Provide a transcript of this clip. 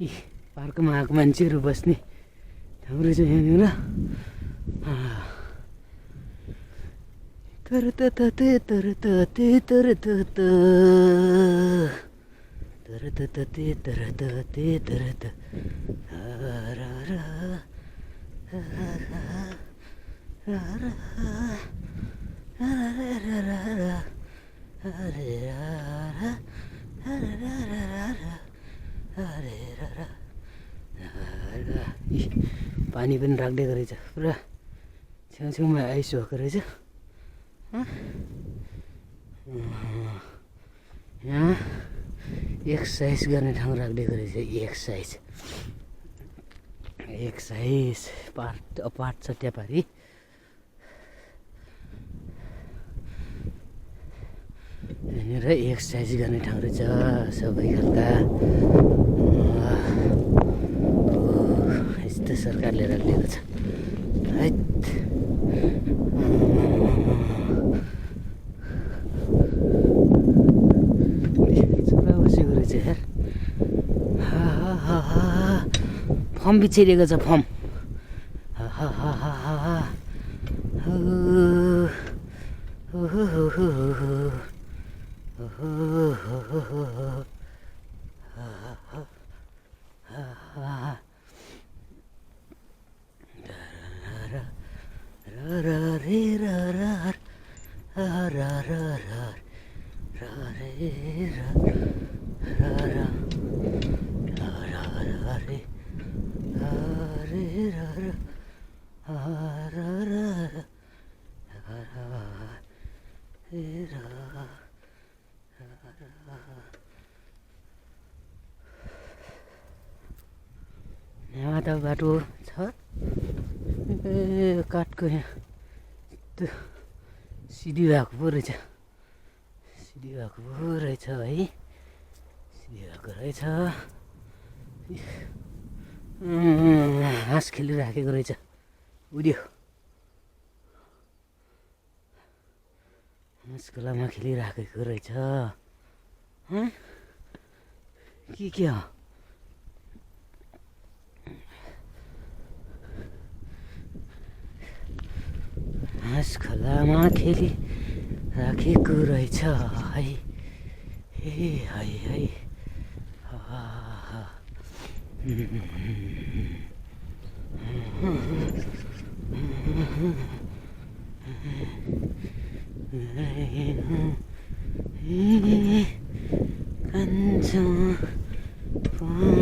यी पार्कमा आएको मान्छेहरू बस्ने ठाउँ रहेछ यहाँनिर। तर त तर तर तर तर पानी पनि राख्दै रहेछ पुरा छेउछेउमा आइसकेको रहेछ। यहाँ एक्सर्साइज गर्ने ठाउँ राखिदिएको रहेछ। एक्सर्साइज पार्ट छ ट्यापारी। यहाँनिर एक्सर्साइज गर्ने ठाउँ रहेछ सबै खालका। यस्तो सरकारले राखिदिएको छ है। फर्म बिछाइदिएको छ फर्म। यहाँ त बाटो छ काठको। यहाँ त्यो सिधी भएको पो रहेछ। सिधी भएको पो रहेछ है। सिधी भएको रहेछ। हाँस खेलिराखेको रहेछ। उड्यो हाँस खोलामा खेलिराखेको रहेछ। के हो हाँस खोलामा खेलिराखेको रहेछ है। है